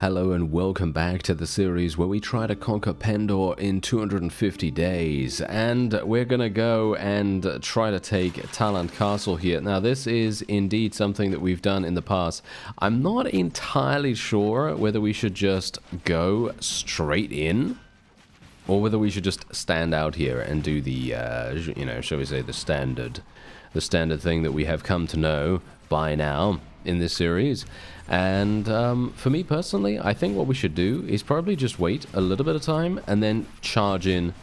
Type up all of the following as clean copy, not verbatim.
Hello and welcome back to the series where we try to conquer Pendor in 250 days, and we're gonna go and try to take Talent Castle here. Now this is indeed something that we've done in the past. I'm not entirely sure whether we should just go straight in or whether we should just stand out here and do the, shall we say the standard thing that we have come to know by now in this series. And for me personally, I think what we should do is probably just wait a little bit of time and then charge in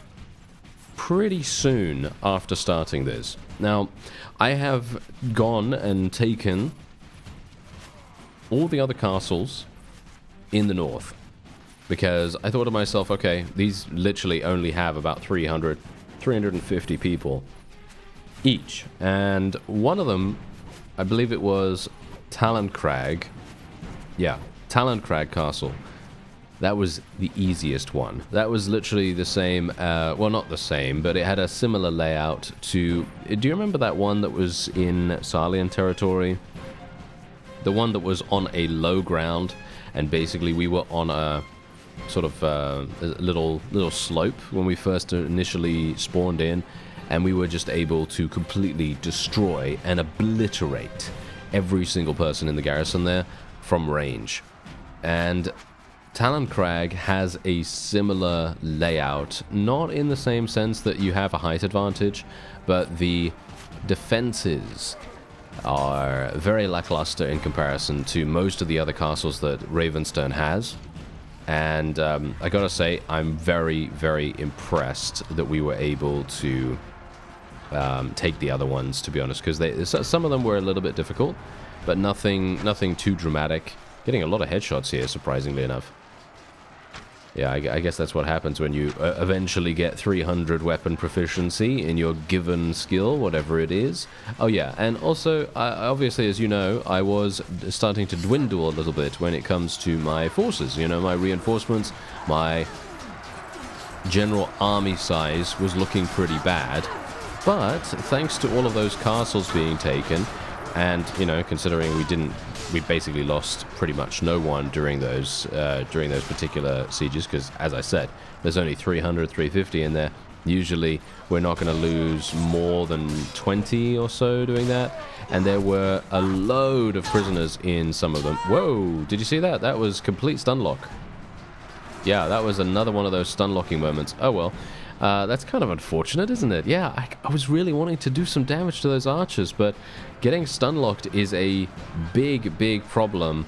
pretty soon after starting this. Now, I have gone and taken all the other castles in the north because I thought to myself, okay, these literally only have about 350 people each. And one of them, I believe it was Talent Crag. Yeah, Talent Crag Castle. That was the easiest one. That was literally the same, well, not the same, but it had a similar layout to... Do you remember that one that was in Salian territory? The one that was on a low ground, and basically we were on a sort of a little slope when we first initially spawned in, and we were just able to completely destroy and obliterate every single person in the garrison there from range. And Talent Crag has a similar layout, not in the same sense that you have a height advantage, but the defenses are very lackluster in comparison to most of the other castles that Ravenstern has. And I gotta say, I'm very, very impressed that we were able to take the other ones, to be honest, because some of them were a little bit difficult, but nothing too dramatic. Getting a lot of headshots here, surprisingly enough. Yeah, I guess that's what happens when you eventually get 300 weapon proficiency in your given skill, whatever it is. Oh yeah, and also, obviously, as you know, I was starting to dwindle a little bit when it comes to my forces. You know, my reinforcements, my general army size was looking pretty bad. But thanks to all of those castles being taken, and, you know, considering we basically lost pretty much no one during those particular sieges, because, as I said, there's only 300, 350 in there. Usually, we're not going to lose more than 20 or so doing that. And there were a load of prisoners in some of them. Whoa, did you see that? That was complete stun lock. Yeah, that was another one of those stun locking moments. Oh well. That's kind of unfortunate, isn't it? Yeah, I was really wanting to do some damage to those archers, but getting stun-locked is a big problem.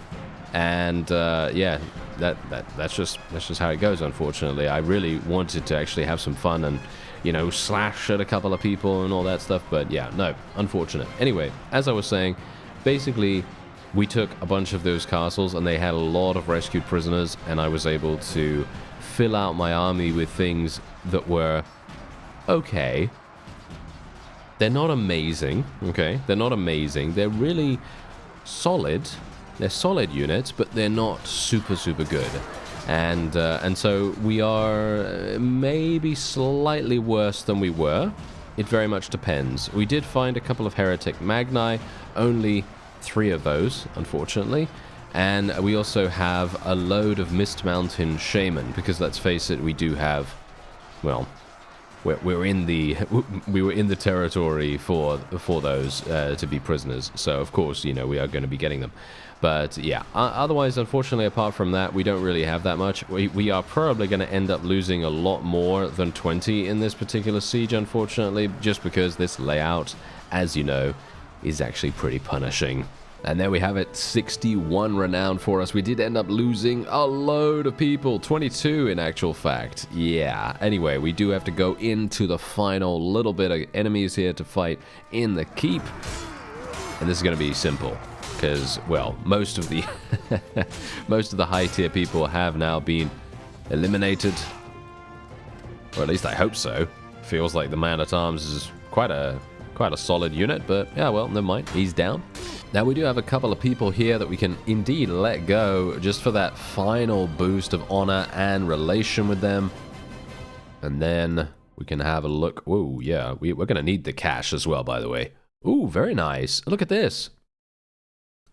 And yeah, that's just how it goes, unfortunately. I really wanted to actually have some fun and, you know, slash at a couple of people and all that stuff, but yeah, no, unfortunate. Anyway, as I was saying, basically, we took a bunch of those castles, and they had a lot of rescued prisoners, and I was able to fill out my army with things that were okay. They're not amazing, okay? They're not amazing. They're really solid. They're solid units, but they're not super good. And so we are maybe slightly worse than we were. It very much depends. We did find a couple of Heretic Magni, only 3 of those, unfortunately. And we also have a load of Mist Mountain Shaman, because let's face it, we do have, well, we were in the territory for those to be prisoners. So of course, you know, we are going to be getting them. But yeah, otherwise, unfortunately, apart from that, we don't really have that much. We are probably going to end up losing a lot more than 20 in this particular siege, unfortunately, just because this layout, as you know, is actually pretty punishing. And there we have it, 61 renown for us. We did end up losing a load of people, 22 in actual fact. Yeah, anyway, we do have to go into the final little bit of enemies here to fight in the keep. And this is going to be simple, because, well, most of the high tier people have now been eliminated. Or at least I hope so. Feels like the Man-at-Arms is quite a solid unit, but yeah, well, never mind. He's down. Now, we do have a couple of people here that we can indeed let go just for that final boost of honor and relation with them. And then we can have a look. Oh, yeah, we're going to need the cash as well, by the way. Ooh, very nice. Look at this.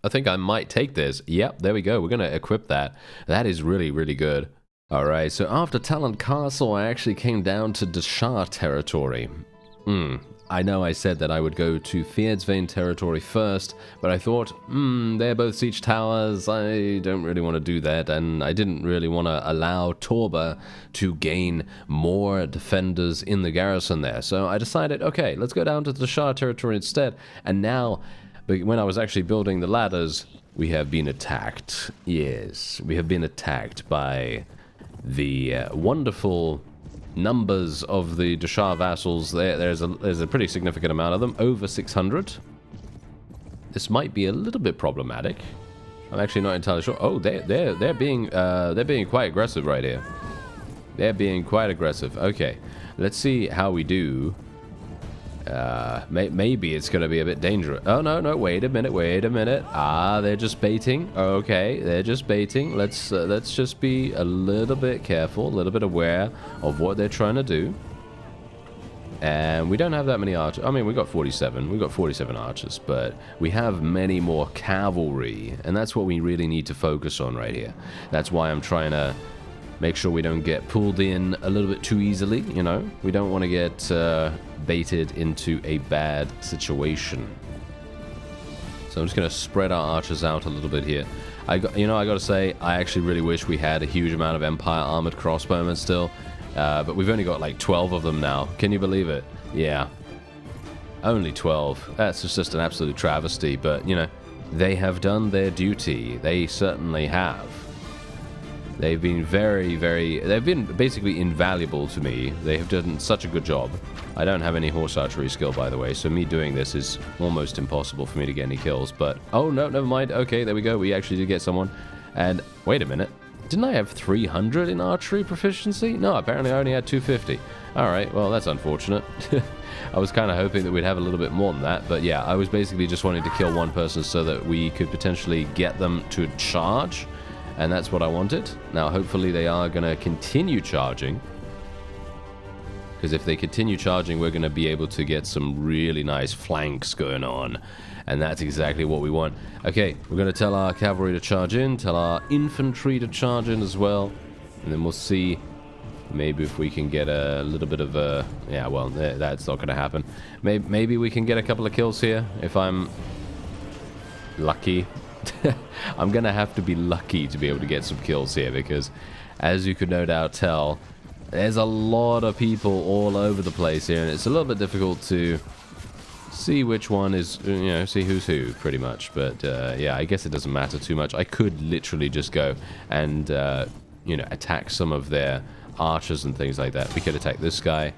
I think I might take this. Yep, there we go. We're going to equip that. That is really, really good. All right, so after Talent Castle, I actually came down to Deshar territory. I know I said that I would go to Fierdsvane territory first, but I thought, they're both siege towers, I don't really want to do that, and I didn't really want to allow Torba to gain more defenders in the garrison there. So I decided, okay, let's go down to the Deshar territory instead, and now, when I was actually building the ladders, we have been attacked. Yes, we have been attacked by the wonderful numbers of the Deshar vassals. There's a pretty significant amount of them, over 600. This might be a little bit problematic. I'm actually not entirely sure. Oh, they're being quite aggressive right here. They're being quite aggressive. Okay, let's see how we do. Maybe it's gonna be a bit dangerous. Oh no, wait a minute. Ah, they're just baiting. Okay, they're just baiting. Let's just be a little bit careful, a little bit aware of what they're trying to do. And we don't have that many archers. I mean, we got 47. We got 47 archers, but we have many more cavalry, and that's what we really need to focus on right here. That's why I'm trying to make sure we don't get pulled in a little bit too easily, you know? We don't want to get baited into a bad situation. So I'm just going to spread our archers out a little bit here. I got to say, I actually really wish we had a huge amount of Empire armored crossbowmen still, but we've only got like 12 of them now. Can you believe it? Yeah. Only 12. That's just an absolute travesty, but, you know, they have done their duty. They certainly have. They've been they've been basically invaluable to me. They have done such a good job. I don't have any horse archery skill, by the way, so me doing this is almost impossible for me to get any kills, but... Oh, no, never mind. Okay, there we go. We actually did get someone. And, wait a minute. Didn't I have 300 in archery proficiency? No, apparently I only had 250. Alright, well, that's unfortunate. I was kind of hoping that we'd have a little bit more than that, but yeah, I was basically just wanting to kill one person so that we could potentially get them to charge. And that's what I wanted. Now, hopefully they are going to continue charging. Because if they continue charging, we're going to be able to get some really nice flanks going on. And that's exactly what we want. Okay, we're going to tell our cavalry to charge in, tell our infantry to charge in as well. And then we'll see maybe if we can get a little bit of a... Yeah, well, that's not going to happen. Maybe we can get a couple of kills here if I'm lucky. I'm going to have to be lucky to be able to get some kills here because, as you could no doubt tell, there's a lot of people all over the place here, and it's a little bit difficult to see which one is, you know, see who's who, pretty much. But, yeah, I guess it doesn't matter too much. I could literally just go and, you know, attack some of their archers and things like that. We could attack this guy.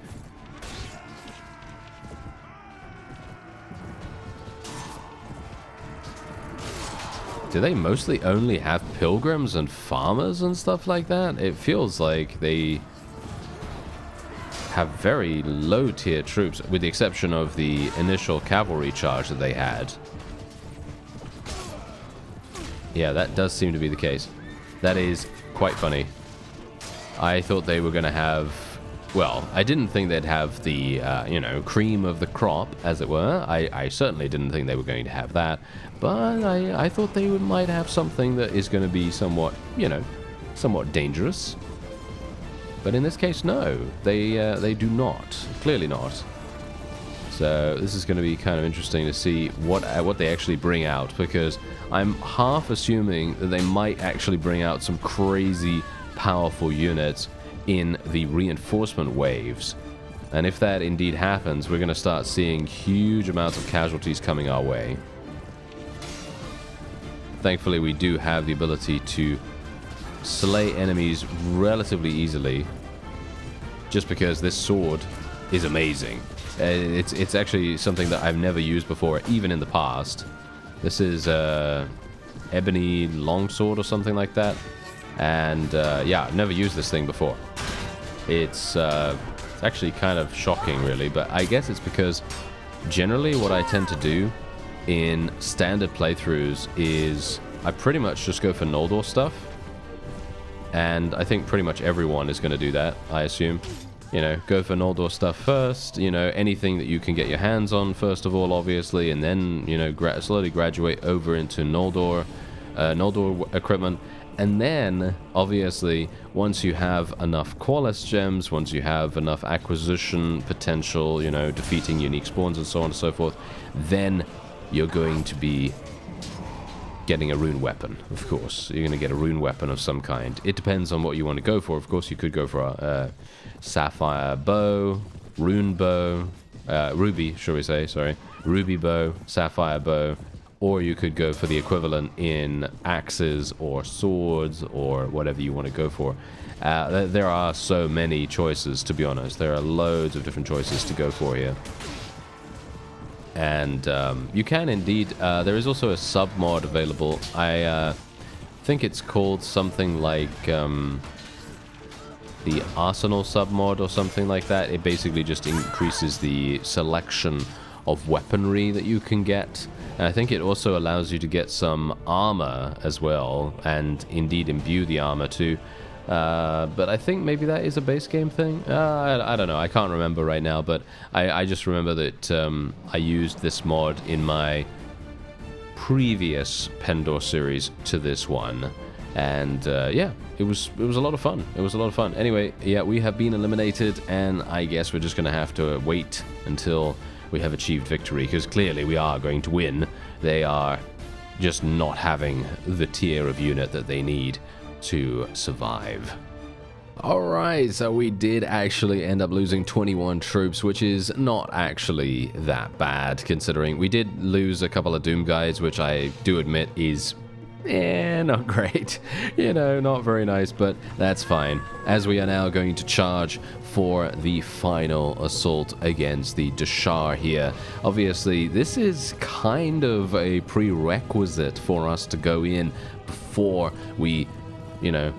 Do they mostly only have pilgrims and farmers and stuff like that? It feels like they have very low tier troops, with the exception of the initial cavalry charge that they had. Yeah, that does seem to be the case. That is quite funny. I thought they were going to have... Well, I didn't think they'd have the, you know, cream of the crop, as it were. I certainly didn't think they were going to have that. But I thought they might have something that is going to be somewhat, you know, somewhat dangerous. But in this case, no. They do not. Clearly not. So this is going to be kind of interesting to see what they actually bring out. Because I'm half assuming that they might actually bring out some crazy powerful units in the reinforcement waves. And if that indeed happens, we're going to start seeing huge amounts of casualties coming our way. Thankfully, we do have the ability to slay enemies relatively easily, just because this sword is amazing. It's actually something that I've never used before, even in the past. This is ebony longsword or something like that. And yeah, I've never used this thing before. It's actually kind of shocking, really, but I guess it's because generally what I tend to do in standard playthroughs is I pretty much just go for Noldor stuff, and I think pretty much everyone is going to do that, I assume. you know, go for Noldor stuff first, you know, anything that you can get your hands on first of all, obviously, and then, you know, slowly graduate over into Noldor equipment. And then, obviously, once you have enough Qualis gems, once you have enough acquisition potential, you know, defeating unique spawns and so on and so forth, then you're going to be getting a rune weapon, of course. You're going to get a rune weapon of some kind. It depends on what you want to go for. Of course, you could go for a sapphire bow, rune bow, ruby, shall we say, sorry. Ruby bow, sapphire bow, or you could go for the equivalent in axes or swords or whatever you want to go for. There are so many choices, to be honest. There are loads of different choices to go for here. And you can indeed, there is also a sub-mod available. I think it's called something like the Arsenal sub-mod or something like that. It basically just increases the selection of weaponry that you can get. And I think it also allows you to get some armor as well, and indeed imbue the armor too. But I think maybe that is a base game thing. I don't know. I can't remember right now, but I just remember that I used this mod in my previous Pendor series to this one. And yeah, it was a lot of fun. It was a lot of fun. Anyway, yeah, we have been eliminated, and I guess we're just going to have to wait until we have achieved victory, because clearly we are going to win. They are just not having the tier of unit that they need to survive. Alright, so we did actually end up losing 21 troops, which is not actually that bad, considering we did lose a couple of Doom guys, which I do admit is not great. You know, not very nice, but that's fine, as we are now going to charge for the final assault against the Dashar here. Obviously, this is kind of a prerequisite for us to go in before we, you know,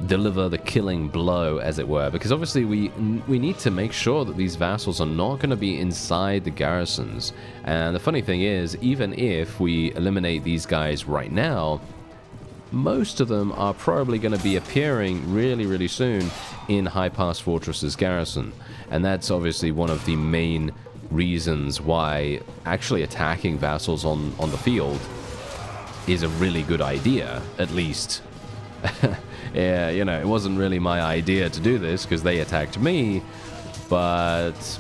deliver the killing blow, as it were, because obviously we need to make sure that these vassals are not going to be inside the garrisons. And the funny thing is, even if we eliminate these guys right now, most of them are probably going to be appearing really soon in High Pass Fortress's garrison. And that's obviously one of the main reasons why actually attacking vassals on the field is a really good idea, at least. Yeah, you know, it wasn't really my idea to do this because they attacked me, but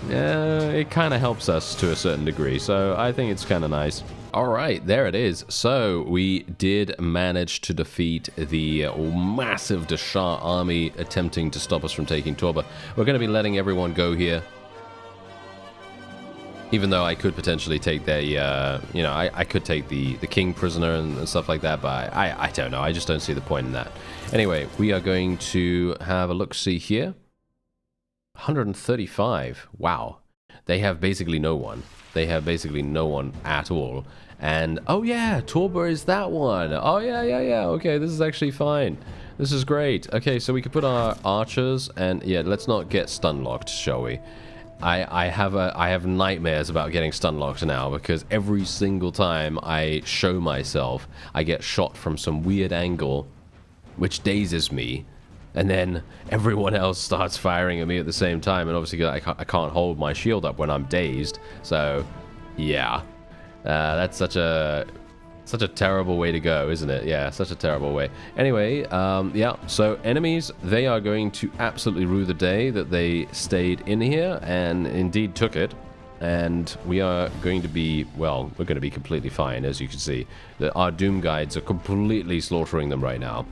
it kind of helps us to a certain degree, so I think it's kind of nice. Alright, there it is. So, we did manage to defeat the massive Dashar army attempting to stop us from taking Torba. We're going to be letting everyone go here. Even though I could potentially take their, you know, I could take the king prisoner and stuff like that, but I don't know. I just don't see the point in that. Anyway, we are going to have a look-see here. 135. Wow. They have basically no one. They have basically no one at all. And, oh yeah, Torba is that one. Oh yeah. Okay, this is actually fine. This is great. Okay, so we could put our archers, and yeah, let's not get stun-locked, shall we? I have nightmares about getting stun-locked now, because every single time I show myself, I get shot from some weird angle, which dazes me, and then everyone else starts firing at me at the same time, and obviously I can't hold my shield up when I'm dazed, so yeah. That's such a terrible way to go, isn't it? Yeah, such a terrible way. Anyway, yeah, so enemies, they are going to absolutely rue the day that they stayed in here and indeed took it. And we are going to be, well, we're going to be completely fine, as you can see. Our Doom Guides are completely slaughtering them right now.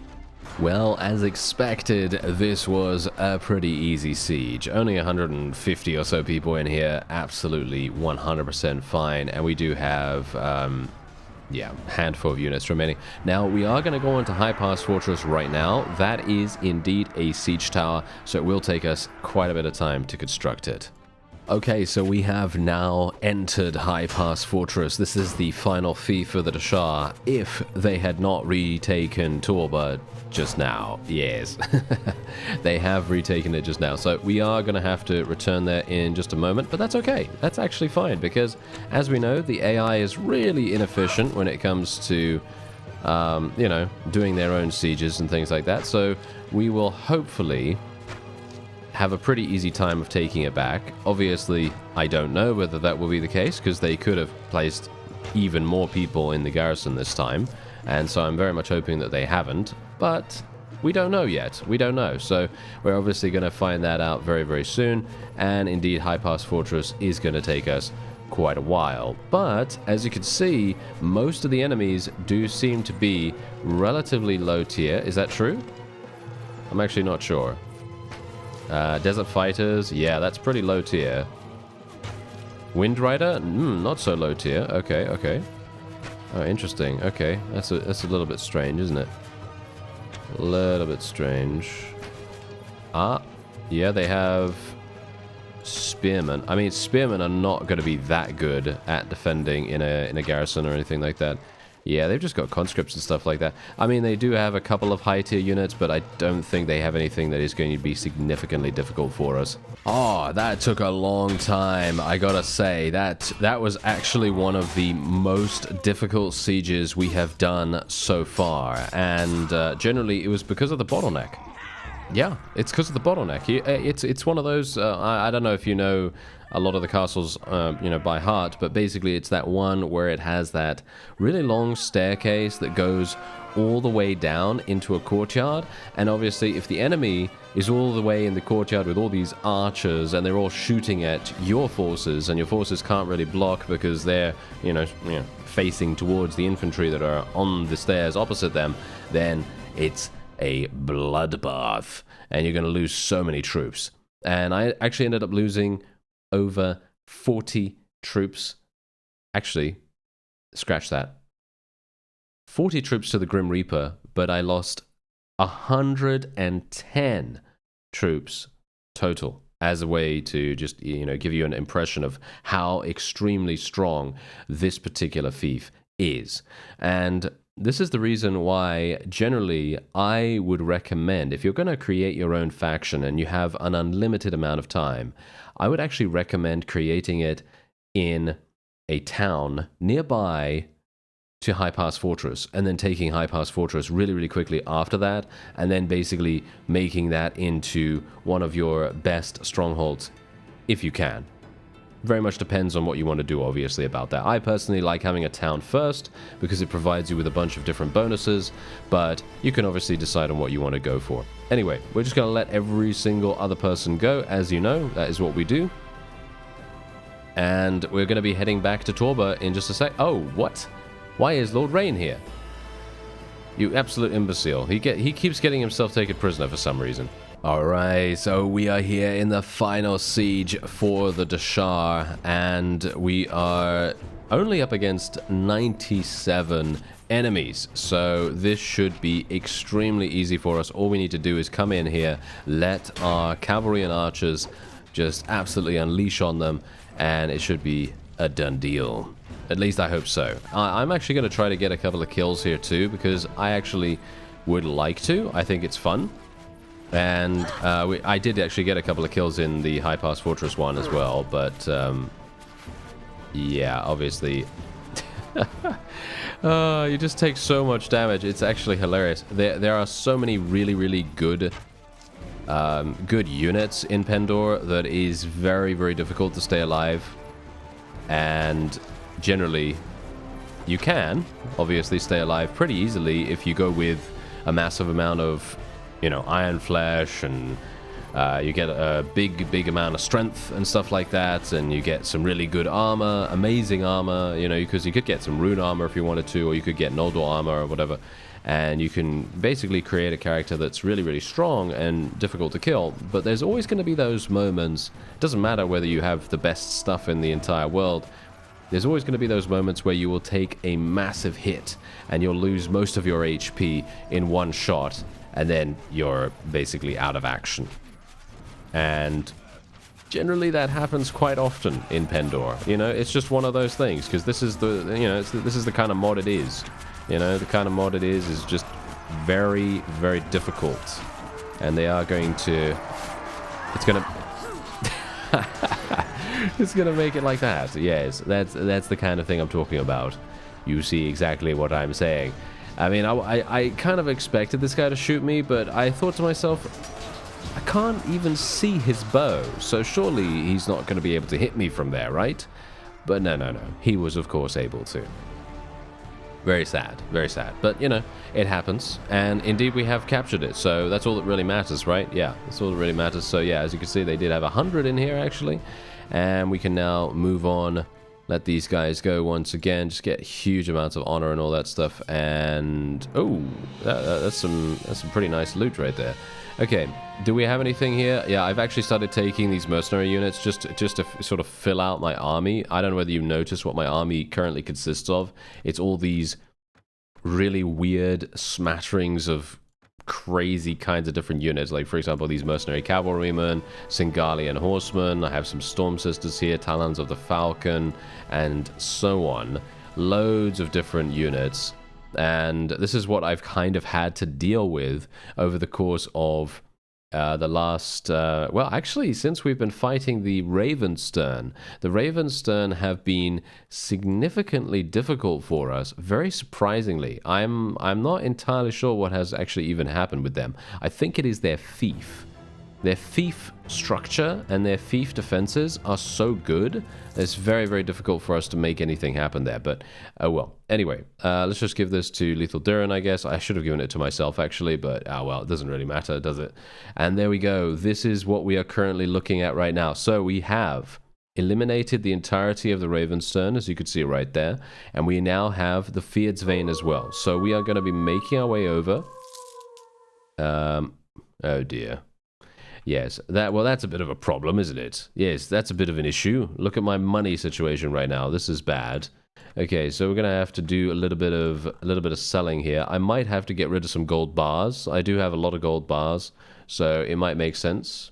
Well, as expected, this was a pretty easy siege. Only 150 or so people in here, absolutely 100% fine. And we do have, yeah, handful of units remaining. Now, we are going to go into High Pass Fortress right now. That is indeed a siege tower, so it will take us quite a bit of time to construct it. Okay, so we have now entered High Pass Fortress. This is the final fee for the Dashar, if they had not retaken Torba just now. Yes, they have retaken it just now. So we are going to have to return there in just a moment, but that's okay. That's actually fine, because as we know, the AI is really inefficient when it comes to, you know, doing their own sieges and things like that. So we will hopefully have a pretty easy time of taking it back. Obviously, I don't know whether that will be the case, because they could have placed even more people in the garrison this time, and so I'm very much hoping that they haven't, but we don't know yet. We don't know, so we're obviously going to find that out very, very soon, and indeed High Pass Fortress is going to take us quite a while. But as you can see, most of the enemies do seem to be relatively low tier. Is that true? I'm actually not sure. Desert Fighters, yeah, that's pretty low tier. Wind Rider, not so low tier. Okay, okay. Oh, interesting. Okay, that's a little bit strange, isn't it? A little bit strange. Ah, yeah, they have Spearmen. I mean, Spearmen are not going to be that good at defending in a garrison or anything like that. Yeah, they've just got conscripts and stuff like that. I mean, they do have a couple of high-tier units, but I don't think they have anything that is going to be significantly difficult for us. Oh, that took a long time, I gotta say. That was actually one of the most difficult sieges we have done so far, and generally it was because of the bottleneck. Yeah, it's because of the bottleneck. It's one of those, I don't know if you know a lot of the castles, by heart, but basically it's that one where it has that really long staircase that goes all the way down into a courtyard, and obviously if the enemy is all the way in the courtyard with all these archers and they're all shooting at your forces, and your forces can't really block because they're, facing towards the infantry that are on the stairs opposite them, then it's a bloodbath, and you're going to lose so many troops. And I actually ended up losing over 40 troops. Actually, scratch that. 40 troops to the Grim Reaper, but I lost 110 troops total, as a way to just, give you an impression of how extremely strong this particular fief is. And this is the reason why, generally, I would recommend, if you're going to create your own faction and you have an unlimited amount of time, I would actually recommend creating it in a town nearby to High Pass Fortress, and then taking High Pass Fortress really, really quickly after that, and then basically making that into one of your best strongholds, if you can. Very much depends on what you want to do, obviously, about that. I personally like having a town first because it provides you with a bunch of different bonuses, but you can obviously decide on what you want to go for. Anyway, we're just going to let every single other person go. As you know, that is what we do. And we're going to be heading back to Torba in just a sec. Oh, what? Why is Lord Rain here? You absolute imbecile. He keeps getting himself taken prisoner for some reason. Alright, so we are here in the final siege for the Dashar, and we are only up against 97 enemies, so this should be extremely easy for us. All we need to do is come in here, let our cavalry and archers just absolutely unleash on them, and it should be a done deal. At least I hope so. I'm actually going to try to get a couple of kills here too, because I actually would like to. I think it's fun. And I did actually get a couple of kills in the High Pass Fortress one as well, but yeah, obviously you just take so much damage. It's actually hilarious. There are so many really, really good units in Pendor that is very, very difficult to stay alive, and generally you can obviously stay alive pretty easily if you go with a massive amount of iron flesh, and you get a big amount of strength and stuff like that, and you get some really good armor, amazing armor, because you could get some rune armor if you wanted to, or you could get Noldor armor or whatever, and you can basically create a character that's really, really strong and difficult to kill. But there's always going to be those moments, doesn't matter whether you have the best stuff in the entire world, there's always going to be those moments where you will take a massive hit and you'll lose most of your HP in one shot, and then you're basically out of action. And generally that happens quite often in Pendor. It's just one of those things, because this is the this is the kind of mod it is. The kind of mod it is just very, very difficult, and they are going to. It's gonna make it like that. Yes, that's the kind of thing I'm talking about. You see exactly what I'm saying. I mean, I kind of expected this guy to shoot me, but I thought to myself, I can't even see his bow, so surely he's not going to be able to hit me from there, right? But no. He was, of course, able to. Very sad, very sad. But, you know, it happens. And indeed, we have captured it. So that's all that really matters, right? Yeah, that's all that really matters. So, yeah, as you can see, they did have 100 in here, actually. And we can now move on, let these guys go once again. Just get huge amounts of honor and all that stuff. And, oh, that's some pretty nice loot right there. Okay, do we have anything here? Yeah, I've actually started taking these mercenary units just to sort of fill out my army. I don't know whether you notice what my army currently consists of. It's all these really weird smatterings of crazy kinds of different units. Like, for example, these mercenary cavalrymen, Singalian horsemen. I have some Storm Sisters here, Talons of the Falcon, and so on. Loads of different units. And this is what I've kind of had to deal with over the course of the last... well, actually, since we've been fighting the Ravenstern. The Ravenstern have been significantly difficult for us, very surprisingly. I'm not entirely sure what has actually even happened with them. I think it is their fief. Their fief structure and their fief defenses are so good, it's very, very difficult for us to make anything happen there. But, oh well. Anyway, let's just give this to Lethal Durin, I guess. I should have given it to myself, actually, but, oh well, it doesn't really matter, does it? And there we go. This is what we are currently looking at right now. So we have eliminated the entirety of the Ravenstern, as you can see right there. And we now have the Fiat's Vein as well. So we are going to be making our way over. Oh dear. Yes, that's a bit of a problem, isn't it? Yes, that's a bit of an issue. Look at my money situation right now. This is bad. Okay, so we're gonna have to do a little bit of selling here. I might have to get rid of some gold bars. I do have a lot of gold bars, so it might make sense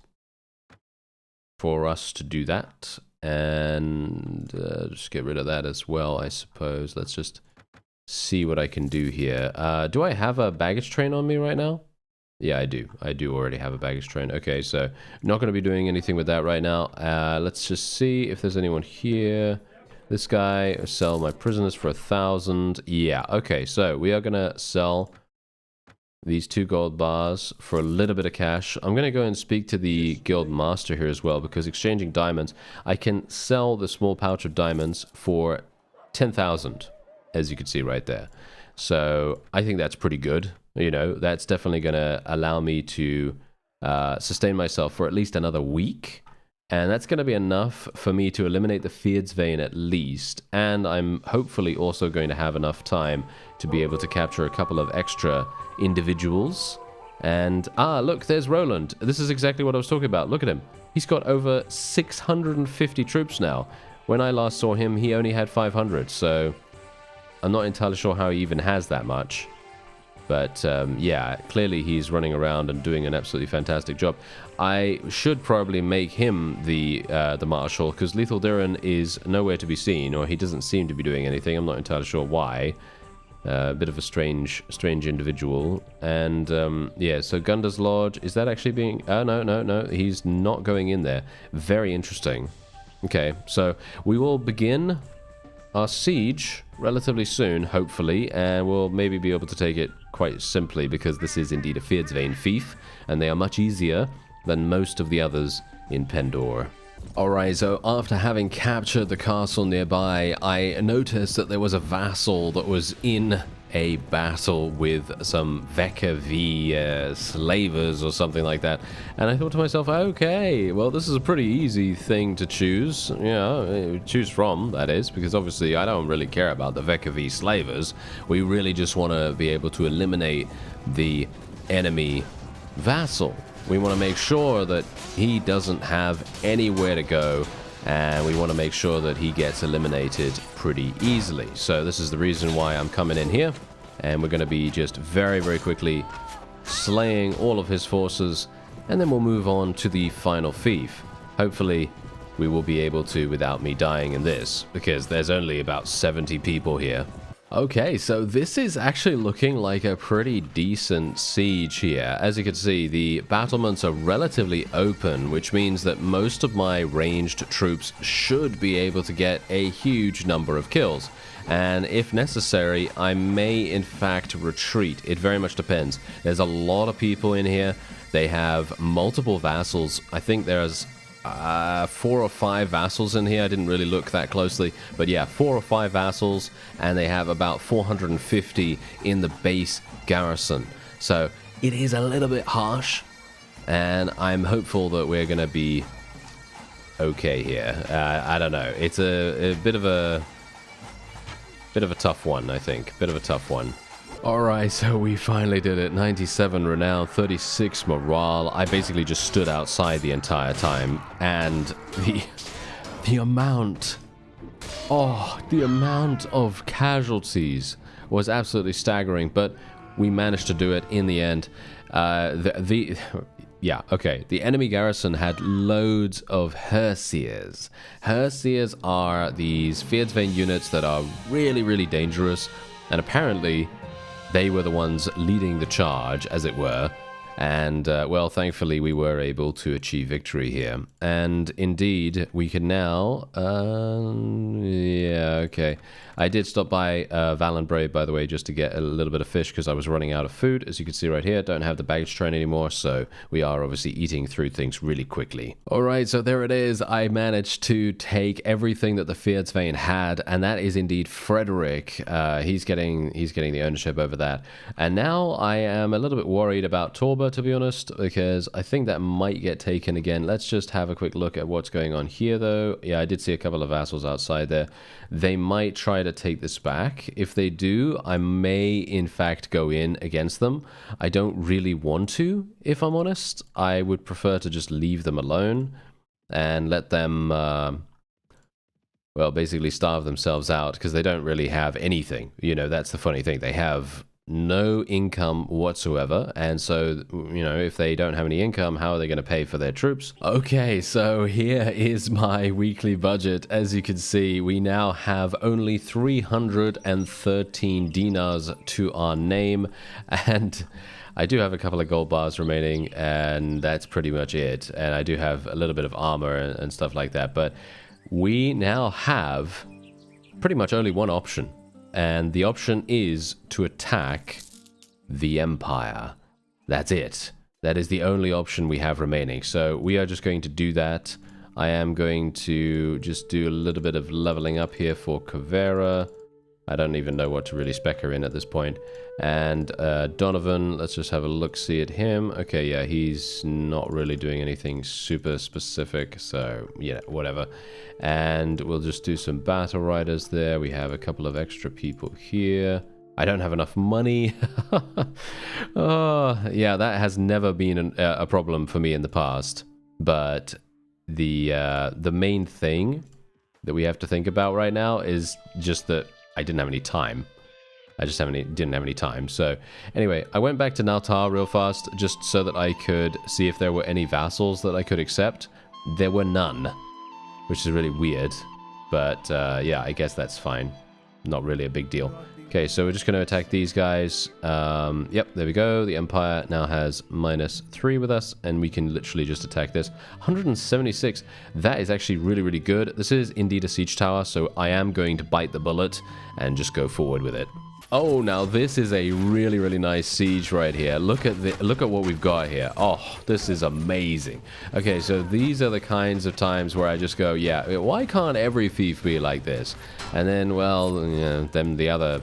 for us to do that. And just get rid of that as well, I suppose. Let's just see what I can do here. Do I have a baggage train on me right now? Yeah, I do. I do already have a baggage train. Okay, so not going to be doing anything with that right now. Let's just see if there's anyone here. This guy, sell my prisoners for 1,000. Yeah, okay, so we are going to sell these 2 gold bars for a little bit of cash. I'm going to go and speak to the guild master here as well, because exchanging diamonds, I can sell the small pouch of diamonds for 10,000, as you can see right there. So I think that's pretty good. You know, that's definitely going to allow me to sustain myself for at least another week. And that's going to be enough for me to eliminate the Fiat's Vein at least. And I'm hopefully also going to have enough time to be able to capture a couple of extra individuals. And, look, there's Roland. This is exactly what I was talking about. Look at him. He's got over 650 troops now. When I last saw him, he only had 500. So I'm not entirely sure how he even has that much. But, yeah, clearly he's running around and doing an absolutely fantastic job. I should probably make him the Marshal, because Lethal Durin is nowhere to be seen, or he doesn't seem to be doing anything. I'm not entirely sure why. A bit of a strange individual. And, yeah, so Gundar's Lodge, is that actually being... no, he's not going in there. Very interesting. Okay, so we will begin our siege relatively soon, hopefully, and we'll maybe be able to take it quite simply, because this is indeed a Fiat's Vein fief, and they are much easier than most of the others in Pendor. Alright, so after having captured the castle nearby, I noticed that there was a vassal that was in a battle with some Veka V slavers or something like that. And I thought to myself, okay, well, this is a pretty easy thing to choose. Choose from, that is, because obviously I don't really care about the Veka V slavers. We really just want to be able to eliminate the enemy vassal. We want to make sure that he doesn't have anywhere to go, and we want to make sure that he gets eliminated pretty easily. So this is the reason why I'm coming in here, and we're going to be just very, very quickly slaying all of his forces, and then we'll move on to the final fief. Hopefully we will be able to without me dying in this, because there's only about 70 people here. Okay, so this is actually looking like a pretty decent siege here. As you can see, the battlements are relatively open, which means that most of my ranged troops should be able to get a huge number of kills. And if necessary, I may in fact retreat. It very much depends. There's a lot of people in here, They have multiple vassals. I think there's 4 or 5 vassals in here. I didn't really look that closely, but yeah, 4 or 5 vassals, and they have about 450 in the base garrison. So it is a little bit harsh, and I'm hopeful that we're going to be okay here. I don't know. It's a bit of a tough one, I think. Bit of a tough one. Alright, so we finally did it. 97 renown, 36 morale. I basically just stood outside the entire time, and the amount of casualties was absolutely staggering, but we managed to do it in the end. Yeah, okay. The enemy garrison had loads of Herseers. Herseers are these Fierdsvain units that are really, really dangerous, and apparently they were the ones leading the charge, as it were. And, well, thankfully we were able to achieve victory here. And indeed, we can now... yeah, okay. I did stop by Valen Brave, by the way, just to get a little bit of fish, because I was running out of food. As you can see right here, don't have the baggage train anymore, so we are obviously eating through things really quickly. Alright, so there it is. I managed to take everything that the Fierdsvain had, and that is indeed Frederick. He's getting the ownership over that. And now I am a little bit worried about Torba, to be honest, because I think that might get taken again. Let's just have a quick look at what's going on here, though. Yeah, I did see a couple of vassals outside there. They might try to take this back. If they do, I may in fact go in against them. I don't really want to, if I'm honest. I would prefer to just leave them alone and let them well, basically starve themselves out, because they don't really have anything. You know, that's the funny thing. They have no income whatsoever, and so, you know, if they don't have any income, how are they going to pay for their troops? Okay, so here is my weekly budget. As you can see, we now have only 313 dinars to our name, and I do have a couple of gold bars remaining, and that's pretty much it. And I do have a little bit of armor and stuff like that, but we now have pretty much only one option. And the option is to attack the Empire. That's it. That is the only option we have remaining. So we are just going to do that. I am going to just do a little bit of leveling up here for Kavera. I don't even know what to really spec her in at this point. And Donovan, let's just have a look-see at him. Okay, yeah, he's not really doing anything super specific, so yeah, whatever. And we'll just do some battle riders there. We have a couple of extra people here. I don't have enough money. Oh, yeah, that has never been a problem for me in the past. But the main thing that we have to think about right now is just that I didn't have any time. I just didn't have any time. So anyway, I went back to Naltar real fast just so that I could see if there were any vassals that I could accept. There were none, which is really weird. But yeah, I guess that's fine. Not really a big deal. Okay, so we're just going to attack these guys. Yep, there we go. The Empire now has -3 with us, and we can literally just attack this. 176. That is actually really, really good. This is indeed a siege tower, so I am going to bite the bullet and just go forward with it. Oh, now this is a really, really nice siege right here. Look at what we've got here. Oh, this is amazing. Okay, so these are the kinds of times where I just go, yeah, why can't every fief be like this? And then, well, you know, then the other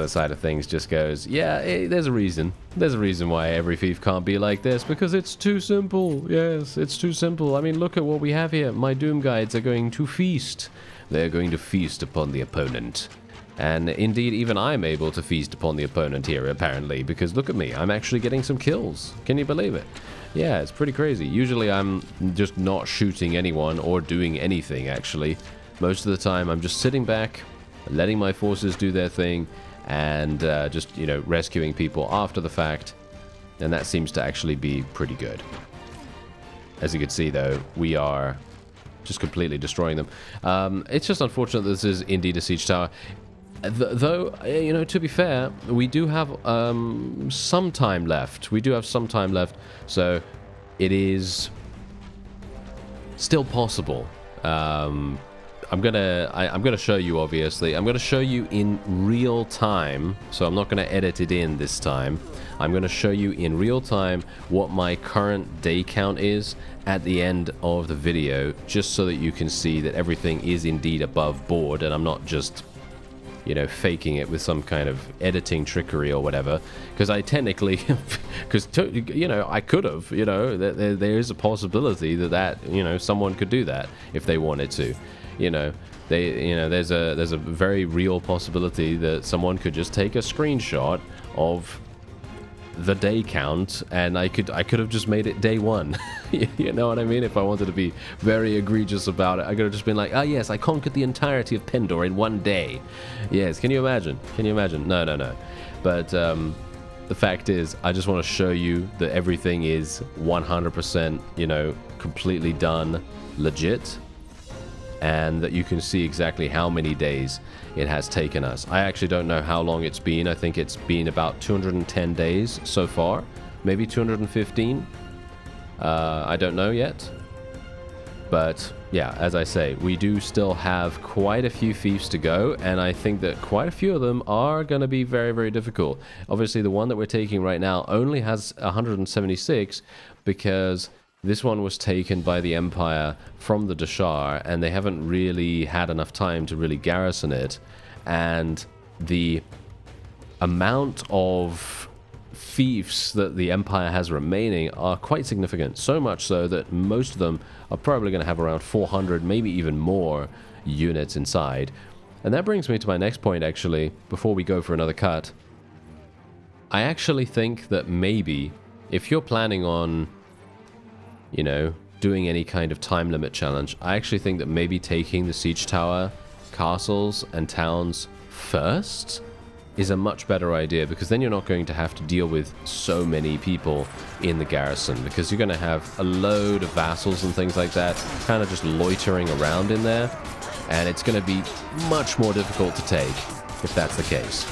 side of things just goes, yeah, there's a reason. There's a reason why every fief can't be like this, because it's too simple. Yes, it's too simple. I mean, look at what we have here. My Doom Guides are going to feast. They're going to feast upon the opponent. And indeed, even I'm able to feast upon the opponent here, apparently, because look at me, I'm actually getting some kills. Can you believe it? Yeah, it's pretty crazy. Usually I'm just not shooting anyone or doing anything, actually. Most of the time I'm just sitting back, letting my forces do their thing, and just, you know, rescuing people after the fact. And that seems to actually be pretty good. As you can see, though, we are just completely destroying them. It's just unfortunate that this is indeed a siege tower. Though, you know, to be fair, we do have some time left. We do have some time left, so it is still possible. I'm gonna show you, obviously. I'm gonna show you in real time, so I'm not gonna edit it in this time. I'm gonna show you in real time what my current day count is at the end of the video, just so that you can see that everything is indeed above board, and I'm not just, you know, faking it with some kind of editing trickery or whatever. Because I technically, because, you know, I could have, you know, there is a possibility that, you know, someone could do that if they wanted to. You know, there's a very real possibility that someone could just take a screenshot of the day count, and I could have just made it day 1. You know what I mean? If I wanted to be very egregious about it, I could have just been like, oh yes, I conquered the entirety of Pendor in 1 day. Yes, can you imagine? Can you imagine? No. But the fact is, I just want to show you that everything is 100%, you know, completely done, legit, and that you can see exactly how many days it has taken us. I actually don't know how long it's been. I think it's been about 210 days so far, maybe 215. I don't know yet. But yeah, as I say, we do still have quite a few fiefs to go, and I think that quite a few of them are going to be very, very difficult. Obviously, the one that we're taking right now only has 176 because this one was taken by the Empire from the Dashar, and they haven't really had enough time to really garrison it. And the amount of fiefs that the Empire has remaining are quite significant. So much so that most of them are probably going to have around 400, maybe even more units inside. And that brings me to my next point, actually, before we go for another cut. I actually think that maybe, if you're planning on, you know, doing any kind of time limit challenge, I actually think that maybe taking the siege tower, castles, and towns first is a much better idea, because then you're not going to have to deal with so many people in the garrison, because you're going to have a load of vassals and things like that kind of just loitering around in there, and it's going to be much more difficult to take if that's the case.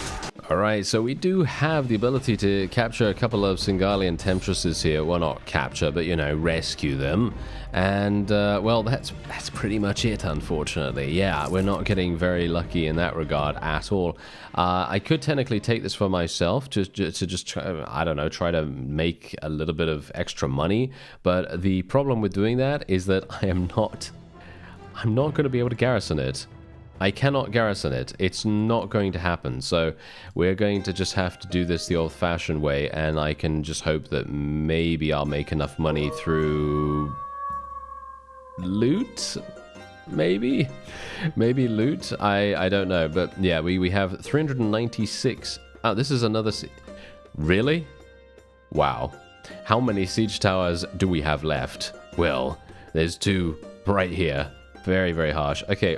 Alright, so we do have the ability to capture a couple of Singalian Temptresses here. Well, not capture, but, you know, rescue them. And, well, that's pretty much it, unfortunately. Yeah, we're not getting very lucky in that regard at all. I could technically take this for myself to just try, I don't know, try to make a little bit of extra money. But the problem with doing that is that I'm not going to be able to garrison it. I cannot garrison it. It's not going to happen. So we're going to just have to do this the old-fashioned way, and I can just hope that maybe I'll make enough money through loot? Maybe loot? I don't know. But yeah, we have 396. Oh, this is another... Really? Wow. How many siege towers do we have left? Well, there's 2 right here. Very, very harsh. Okay,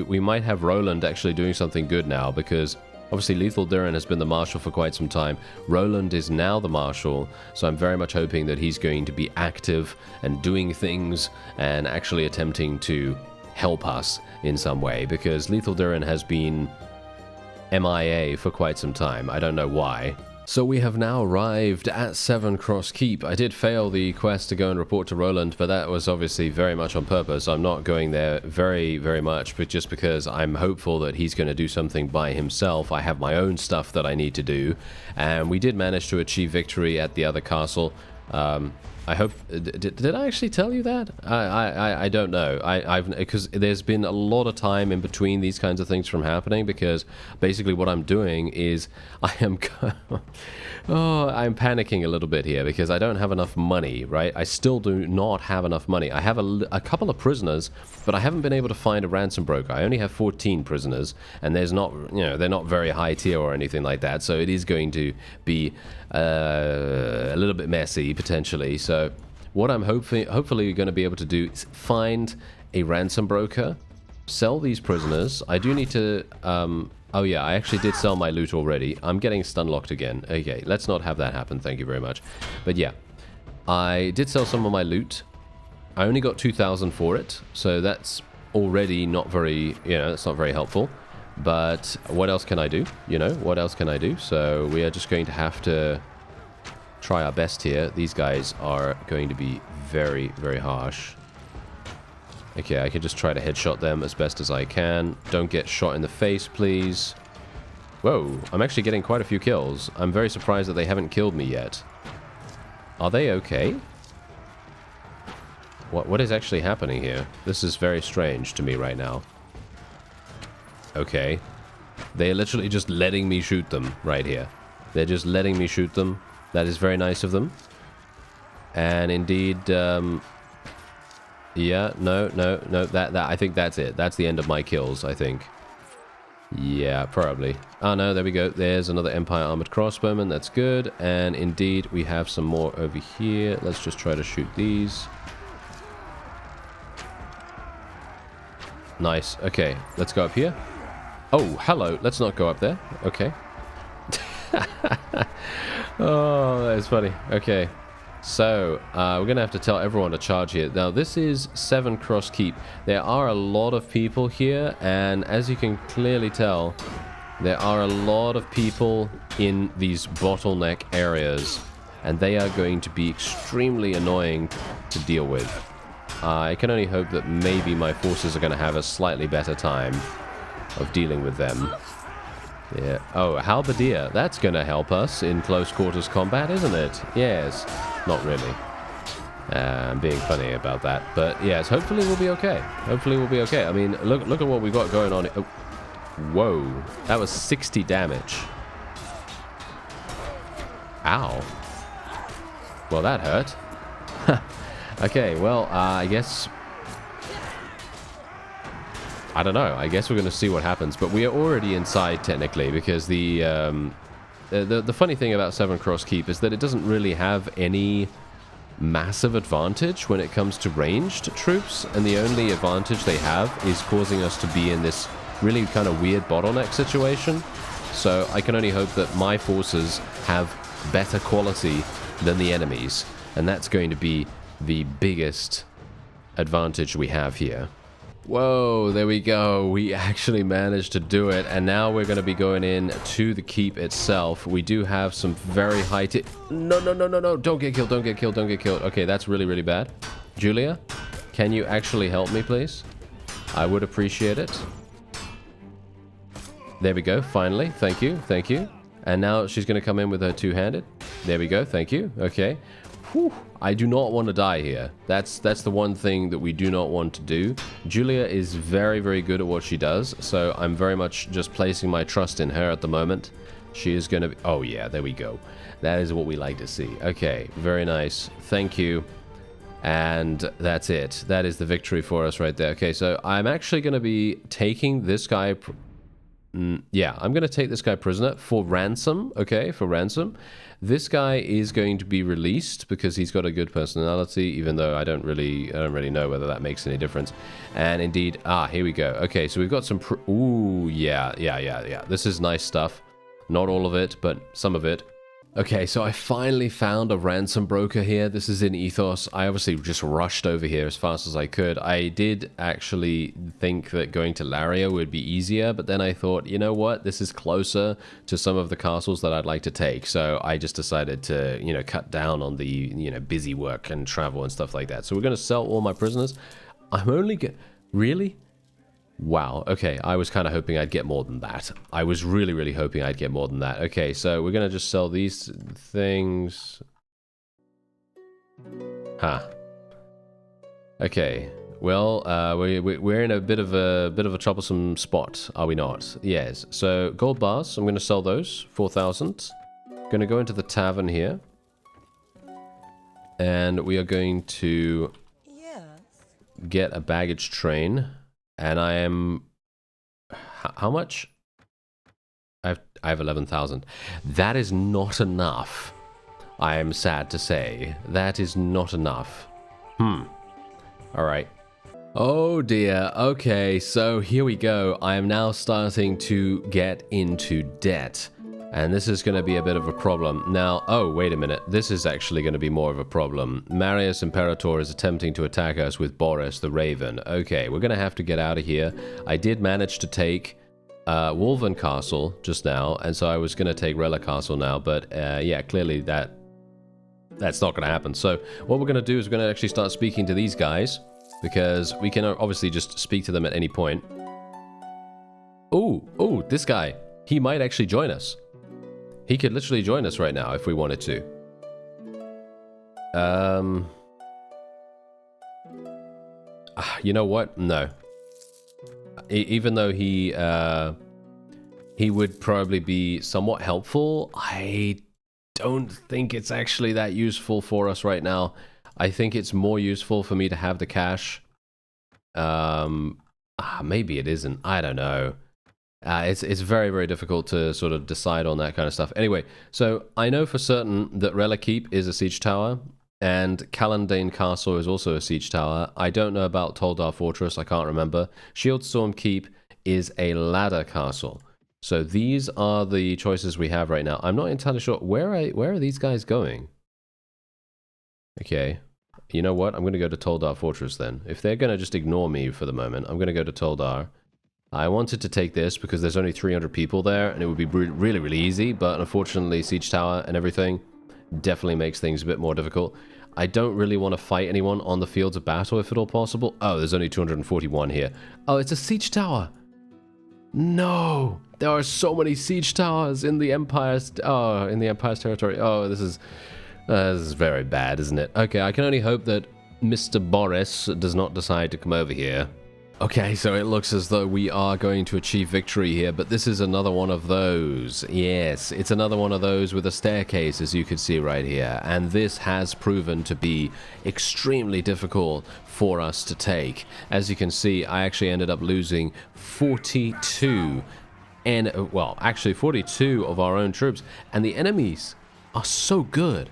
we might have Roland actually doing something good now, because obviously Lethal Durin has been the Marshal for quite some time. Roland is now the Marshal, so I'm very much hoping that he's going to be active and doing things and actually attempting to help us in some way, because Lethal Durin has been MIA for quite some time. I don't know why. So we have now arrived at 7 Cross Keep. I did fail the quest to go and report to Roland, but that was obviously very much on purpose. I'm not going there very, very much, but just because I'm hopeful that he's going to do something by himself. I have my own stuff that I need to do, and we did manage to achieve victory at the other castle. I hope... Did I actually tell you that? I don't know. Because there's been a lot of time in between these kinds of things from happening, because basically what I'm doing is I'm panicking a little bit here because I don't have enough money, right? I still do not have enough money. I have a couple of prisoners, but I haven't been able to find a ransom broker. I only have 14 prisoners, and there's not, you know, they're not very high tier or anything like that, so it is going to be a little bit messy potentially. So what I'm hopefully going to be able to do is find a ransom broker, sell these prisoners. I do need to oh yeah, I actually did sell my loot already. I'm getting stun-locked again. Okay, let's not have that happen, thank you very much. But yeah, I did sell some of my loot. I only got 2,000 for it, so that's already not very, you know, that's not very helpful. But what else can I do? You know, what else can I do? So we are just going to have to try our best here. These guys are going to be very, very harsh. Okay, I can just try to headshot them as best as I can. Don't get shot in the face, please. Whoa, I'm actually getting quite a few kills. I'm very surprised that they haven't killed me yet. Are they okay? What is actually happening here? This is very strange to me right now. Okay. They're literally just letting me shoot them right here. They're just letting me shoot them. That is very nice of them. And indeed, yeah, no, I think that's it. That's the end of my kills, I think. Yeah, probably. Oh, no, there we go. There's another Empire Armored Crossbowman. That's good. And indeed, we have some more over here. Let's just try to shoot these. Nice. Okay, let's go up here. Oh, hello. Let's not go up there. Okay. Oh, that's funny. Okay. So, we're going to have to tell everyone to charge here. Now, this is 7 Cross Keep. There are a lot of people here, and as you can clearly tell, there are a lot of people in these bottleneck areas, and they are going to be extremely annoying to deal with. I can only hope that maybe my forces are going to have a slightly better time of dealing with them. Yeah. Oh, halberdier. That's going to help us in close quarters combat, isn't it? Yes. Not really. I'm being funny about that. But yes, hopefully we'll be okay. Hopefully we'll be okay. I mean, look at what we've got going on. Oh, whoa. That was 60 damage. Ow. Well, that hurt. Okay, well, I guess... I don't know. I guess we're going to see what happens. But we are already inside, technically, because the funny thing about 7 Cross Keep is that it doesn't really have any massive advantage when it comes to ranged troops, and the only advantage they have is causing us to be in this really kind of weird bottleneck situation. So I can only hope that my forces have better quality than the enemies, and that's going to be the biggest advantage we have here. Whoa, there we go. We actually managed to do it, and now we're going to be going in to the keep itself. We do have some very high No, don't get killed, don't get killed, don't get killed. Okay, that's really, really bad. Julia, can you actually help me, please? I would appreciate it. There we go, finally. Thank you, thank you. And now she's going to come in with her two-handed. There we go, thank you. Okay. Whew. I do not want to die here. That's the one thing that we do not want to do. Julia is very, very good at what she does, so I'm very much just placing my trust in her at the moment. She is going to be... Oh, yeah, there we go. That is what we like to see. Okay, very nice. Thank you. And that's it. That is the victory for us right there. Okay, so I'm actually going to be taking this guy... Yeah, I'm going to take this guy prisoner for ransom, okay, for ransom. This guy is going to be released because he's got a good personality, even though I don't really know whether that makes any difference. And indeed, here we go. Okay, so we've got some... Ooh, yeah. This is nice stuff. Not all of it, but some of it. Okay, so I finally found a ransom broker here. This is in Ethos. I obviously just rushed over here as fast as I could. I did actually think that going to Laria would be easier, but then I thought, you know what? This is closer to some of the castles that I'd like to take. So I just decided to, you know, cut down on the, you know, busy work and travel and stuff like that. So we're going to sell all my prisoners. I'm only Really? Wow, okay, I was kind of hoping I'd get more than that. I was really, really hoping I'd get more than that. Okay, so we're going to just sell these things. Huh. Okay, well, we're in a bit of a troublesome spot, are we not? Yes, so gold bars, I'm going to sell those, 4,000. Going to go into the tavern here. And we are going to get a baggage train. And I am... How much? I have 11,000. That is not enough. I am sad to say. That is not enough. Alright. Oh dear. Okay, so here we go. I am now starting to get into debt. And this is going to be a bit of a problem. Now, oh, wait a minute. This is actually going to be more of a problem. Marius Imperator is attempting to attack us with Boris the Raven. Okay, we're going to have to get out of here. I did manage to take Wolven Castle just now, and so I was going to take Rella Castle now, but yeah, clearly that's not going to happen. So what we're going to do is we're going to actually start speaking to these guys. because we can obviously just speak to them at any point. Oh, this guy. He might actually join us. He could literally join us right now if we wanted to. You know what? No. Even though he would probably be somewhat helpful, I don't think it's actually that useful for us right now. I think it's more useful for me to have the cash. Maybe it isn't. I don't know. It's very, very difficult to sort of decide on that kind of stuff. Anyway, so I know for certain that Rela Keep is a siege tower, and Callandane Castle is also a siege tower. I don't know about Toldar Fortress, I can't remember. Shieldstorm Keep is a ladder castle. So these are the choices we have right now. I'm not entirely sure. Where are these guys going? Okay. You know what? I'm going to go to Toldar Fortress then. If they're going to just ignore me for the moment, I'm going to go to Toldar. I wanted to take this because there's only 300 people there, and it would be really, really easy, but unfortunately, Siege Tower and everything definitely makes things a bit more difficult. I don't really want to fight anyone on the fields of battle, if at all possible. Oh, there's only 241 here. Oh, it's a Siege Tower! No! There are so many Siege Towers in the Empire's... Oh, in the Empire's territory. Oh, this is very bad, isn't it? Okay, I can only hope that Mr. Boris does not decide to come over here. Okay, so it looks as though we are going to achieve victory here, but this is another one of those. Yes, it's another one of those with a staircase, as you can see right here. And this has proven to be extremely difficult for us to take. As you can see, I actually ended up losing 42, and well, actually 42 of our own troops. And the enemies are so good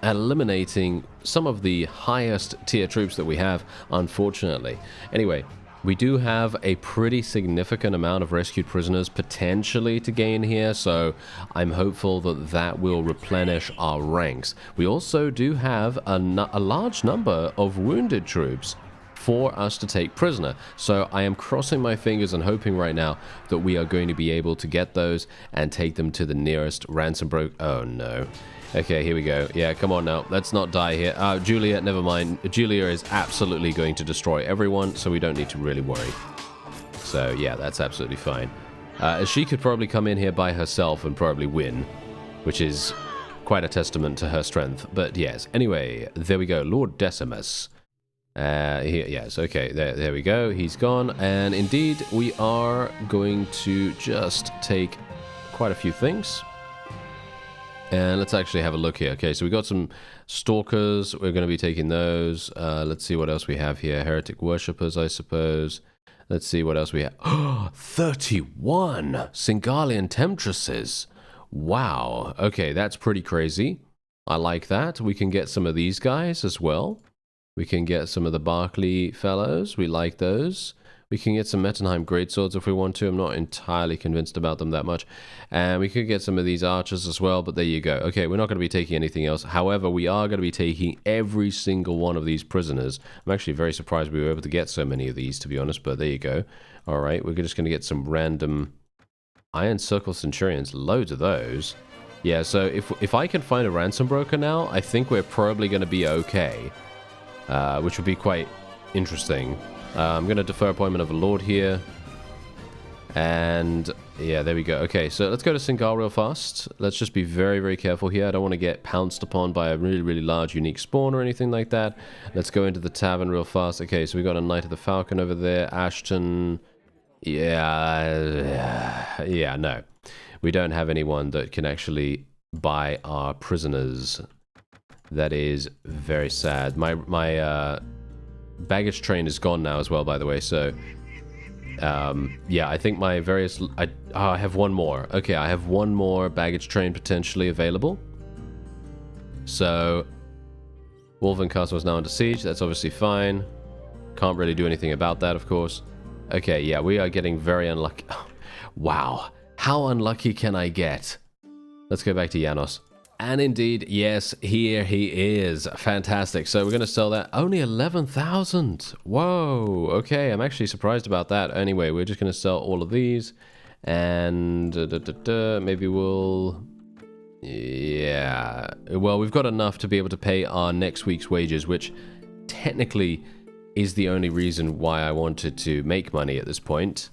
at eliminating some of the highest tier troops that we have, unfortunately. Anyway, we do have a pretty significant amount of rescued prisoners potentially to gain here, so I'm hopeful that that will replenish our ranks. We also do have a large number of wounded troops for us to take prisoner, so I am crossing my fingers and hoping right now that we are going to be able to get those and take them to the nearest ransom broker. Oh no. Okay, here we go. Yeah, come on now. Let's not die here. Julia, never mind. Julia is absolutely going to destroy everyone, so we don't need to really worry. So, yeah, that's absolutely fine. She could probably come in here by herself and probably win, which is quite a testament to her strength. But, yes. Anyway, there we go. Lord Decimus. Yes, okay. There we go. He's gone. And, indeed, we are going to just take quite a few things. And let's actually have a look here. Okay, so we got some stalkers. We're going to be taking those. Let's see what else we have here. Heretic worshippers, I suppose. Let's see what else we have. Oh, 31 Singalian temptresses. Wow. Okay, that's pretty crazy. I like that. We can get some of these guys as well. We can get some of the Barclay fellows. We like those. We can get some Mettenheim greatswords if we want to. I'm not entirely convinced about them that much. And we could get some of these archers as well, but there you go. Okay, we're not going to be taking anything else. However, we are going to be taking every single one of these prisoners. I'm actually very surprised we were able to get so many of these, to be honest, but there you go. All right, we're just going to get some random Iron Circle Centurions. Loads of those. Yeah, so if I can find a ransom broker now, I think we're probably going to be okay, which would be quite interesting. I'm going to defer appointment of a lord here. And yeah, there we go. Okay, so let's go to Singal real fast. Let's just be very, very careful here. I don't want to get pounced upon by a really, really large unique spawn or anything like that. Let's go into the tavern real fast. Okay, so we got a Knight of the Falcon over there. Ashton. Yeah, no. We don't have anyone that can actually buy our prisoners. That is very sad. My baggage train is gone now as well, by the way, so yeah, I think my various I have one more. Okay, I have one more baggage train potentially available. So Wolven Castle is now under siege. That's obviously fine. Can't really do anything about that, of course. Okay, yeah, we are getting very unlucky. Wow, how unlucky can I get? Let's go back to Janos. And indeed, yes, here he is. Fantastic. So we're going to sell that. Only 11,000. Whoa. Okay, I'm actually surprised about that. Anyway, we're just going to sell all of these. And maybe we'll... Yeah. Well, we've got enough to be able to pay our next week's wages, which technically is the only reason why I wanted to make money at this point.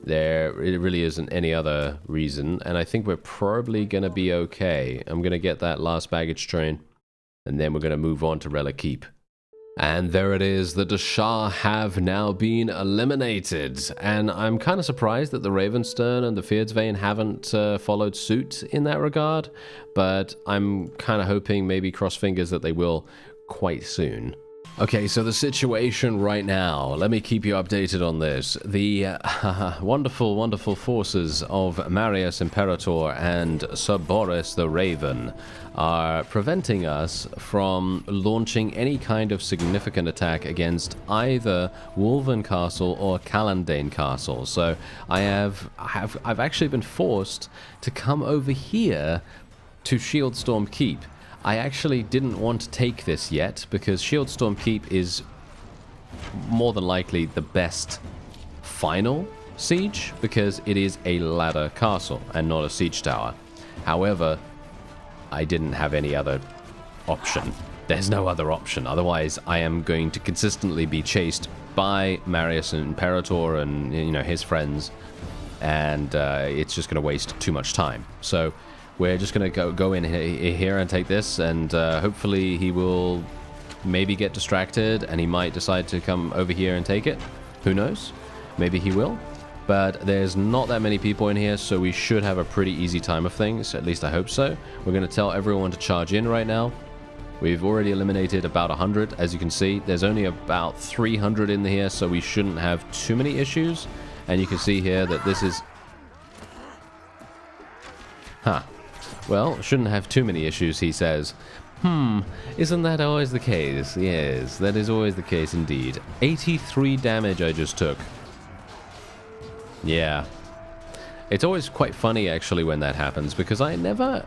There really isn't any other reason, and I think we're probably going to be okay. I'm going to get that last baggage train, and then we're going to move on to Relic Keep. And there it is, the Dashar have now been eliminated, and I'm kind of surprised that the Ravenstern and the Fierdsvane haven't followed suit in that regard, but I'm kind of hoping, maybe cross fingers, that they will quite soon. Okay, so the situation right now, let me keep you updated on this. The wonderful, wonderful forces of Marius Imperator and Sir Boris the Raven are preventing us from launching any kind of significant attack against either Wolven Castle or Callandane Castle. So I've actually been forced to come over here to Shieldstorm Keep. I actually didn't want to take this yet because Shieldstorm Keep is more than likely the best final siege because it is a ladder castle and not a siege tower. However, I didn't have any other option. There's no other option. Otherwise, I am going to consistently be chased by Marius Imperator and, you know, his friends, and it's just going to waste too much time. So we're just going to go in here and take this, and hopefully he will maybe get distracted and he might decide to come over here and take it. Who knows? Maybe he will. But there's not that many people in here, so we should have a pretty easy time of things. At least I hope so. We're going to tell everyone to charge in right now. We've already eliminated about 100, as you can see. There's only about 300 in here, so we shouldn't have too many issues. And you can see here that this is... Well, shouldn't have too many issues, he says. Isn't that always the case? Yes, that is always the case indeed. 83 damage I just took. Yeah. It's always quite funny, actually, when that happens, because I never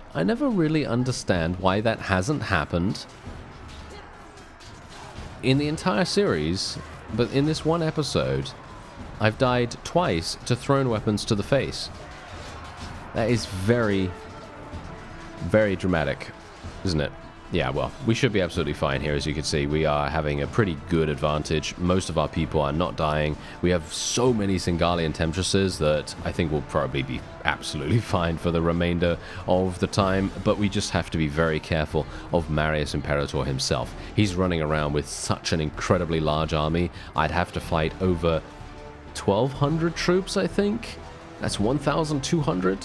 really understand why that hasn't happened in the entire series, but in this one episode, I've died twice to thrown weapons to the face. That is very, very dramatic, isn't it? Yeah, well, we should be absolutely fine here. As you can see, we are having a pretty good advantage. Most of our people are not dying. We have so many Singalian Temptresses that I think we'll probably be absolutely fine for the remainder of the time, but we just have to be very careful of Marius Imperator himself. He's running around with such an incredibly large army. I'd have to fight over 1,200 troops, I think. That's 1,200.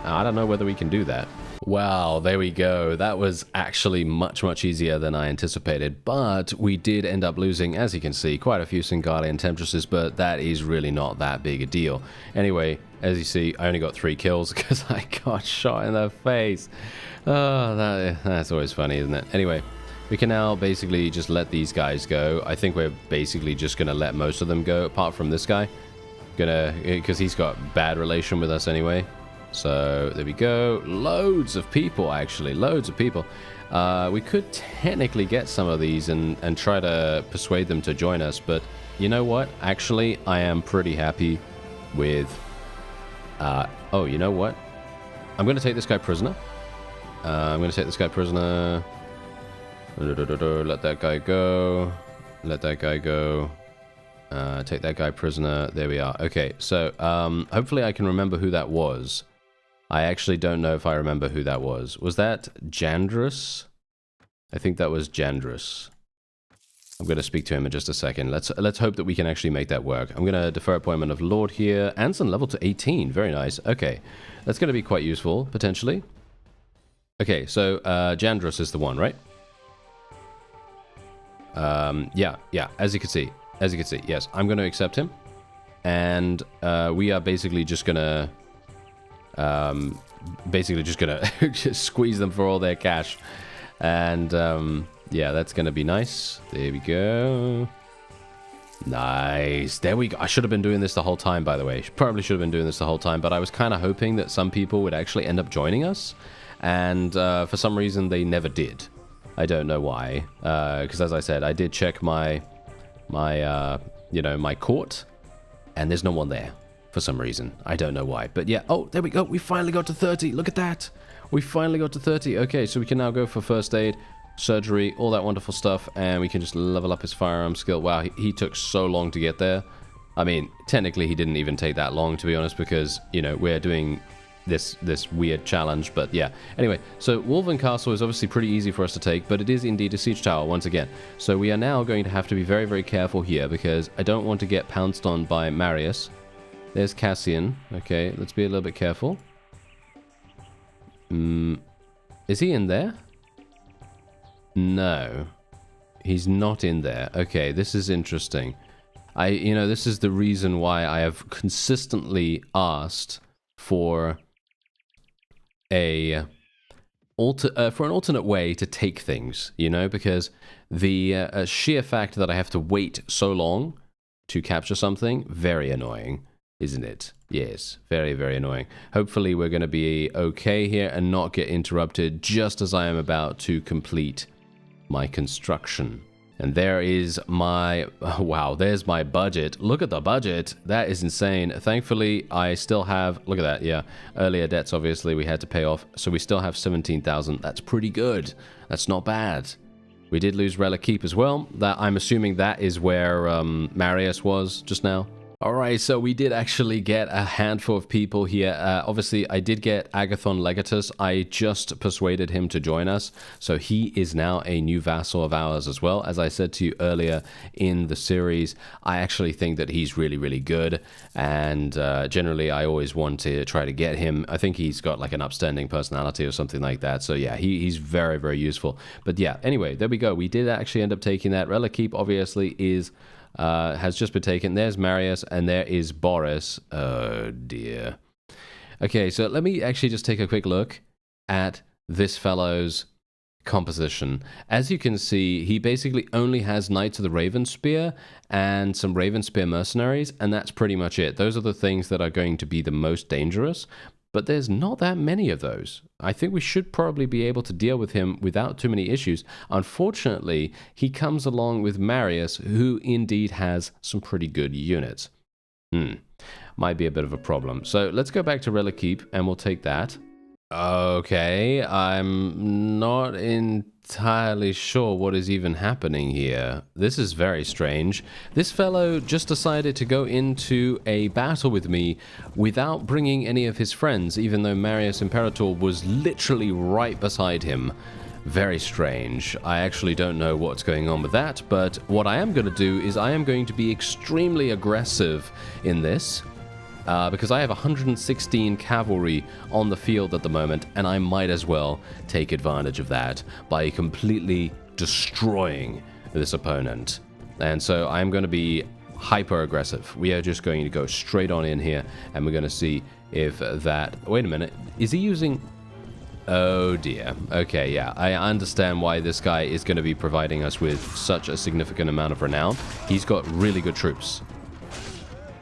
I don't know whether we can do that. Wow, there we go. That was actually much, much easier than I anticipated, but we did end up losing, as you can see, quite a few Singalian Temptresses, but that is really not that big a deal. Anyway, as you see, I only got 3 kills because I got shot in the face. Oh, that's always funny, isn't it? Anyway, we can now basically just let these guys go. I think we're basically just going to let most of them go, apart from this guy. Because he's got bad relation with us anyway. So there we go. Loads of people, actually. Loads of people. We could technically get some of these and try to persuade them to join us. But you know what? Actually, I am pretty happy with... oh, you know what? I'm going to take this guy prisoner. I'm going to take this guy prisoner. Let that guy go. Let that guy go. Take that guy prisoner. There we are. Okay, so hopefully I can remember who that was. I actually don't know if I remember who that was. Was that Jandrus? I think that was Jandrus. I'm going to speak to him in just a second. Let's hope that we can actually make that work. I'm going to defer appointment of Lord here. Anson level to 18. Very nice. Okay, that's going to be quite useful, potentially. Okay, so Jandrus is the one, right? Yeah, as you can see. As you can see, yes, I'm going to accept him. And we are basically just going to... just squeeze them for all their cash. And yeah, that's gonna be nice. There we go. Nice. There we go. I should have been doing this the whole time, by the way. Probably should have been doing this the whole time, but I was kind of hoping that some people would actually end up joining us, and for some reason they never did. I don't know why, because as I said, I did check my court, and there's no one there. For some reason. I don't know why. But yeah, oh, there we go. We finally got to 30. Look at that. We finally got to 30. Okay, so we can now go for first aid. surgery, all that wonderful stuff, and we can just level up his firearm skill. Wow, he took so long to get there. I mean, technically he didn't even take that long, to be honest, because, you know, we're doing this weird challenge. But yeah, anyway, so Warband Castle is obviously pretty easy for us to take, but it is indeed a siege tower once again. So we are now going to have to be very, very careful here, because I don't want to get pounced on by Marius. There's Cassian. Okay, let's be a little bit careful. Is he in there? No, he's not in there. Okay, this is interesting. You know, this is the reason why I have consistently asked for an alternate way to take things, you know, because the sheer fact that I have to wait so long to capture something, very annoying, isn't it? Yes, very, very annoying. Hopefully we're going to be okay here and not get interrupted just as I am about to complete my construction. And there is my, wow, there's my budget. Look at the budget. That is insane. Thankfully, I still have, look at that, yeah. Earlier debts, obviously, we had to pay off. So we still have 17,000. That's pretty good. That's not bad. We did lose Relic Keep as well. That, I'm assuming that is where Marius was just now. Alright, so we did actually get a handful of people here. Obviously, I did get Agathon Legatus. I just persuaded him to join us. So he is now a new vassal of ours as well. As I said to you earlier in the series, I actually think that he's really, really good. And generally, I always want to try to get him. I think he's got like an upstanding personality or something like that. So yeah, he's very, very useful. But yeah, anyway, there we go. We did actually end up taking that. Relic Keep obviously is... has just been taken. There's Marius, and there is Boris. Oh, dear. Okay, so let me actually just take a quick look at this fellow's composition. As you can see, he basically only has Knights of the Raven Spear and some Raven Spear mercenaries, and that's pretty much it. Those are the things that are going to be the most dangerous. But there's not that many of those. I think we should probably be able to deal with him without too many issues. Unfortunately, he comes along with Marius, who indeed has some pretty good units. Might be a bit of a problem. So let's go back to Relic Keep, and we'll take that. Okay, I'm not entirely sure what is even happening here. This is very strange. This fellow just decided to go into a battle with me without bringing any of his friends, even though Marius Imperator was literally right beside him. Very strange. I actually don't know what's going on with that, but what I am going to do is I am going to be extremely aggressive in this. Because I have 116 cavalry on the field at the moment, and I might as well take advantage of that by completely destroying this opponent. And so I'm going to be hyper aggressive. We are just going to go straight on in here, and we're going to see if that... Wait a minute. Is he using... Oh dear. Okay, yeah. I understand why this guy is going to be providing us with such a significant amount of renown. He's got really good troops.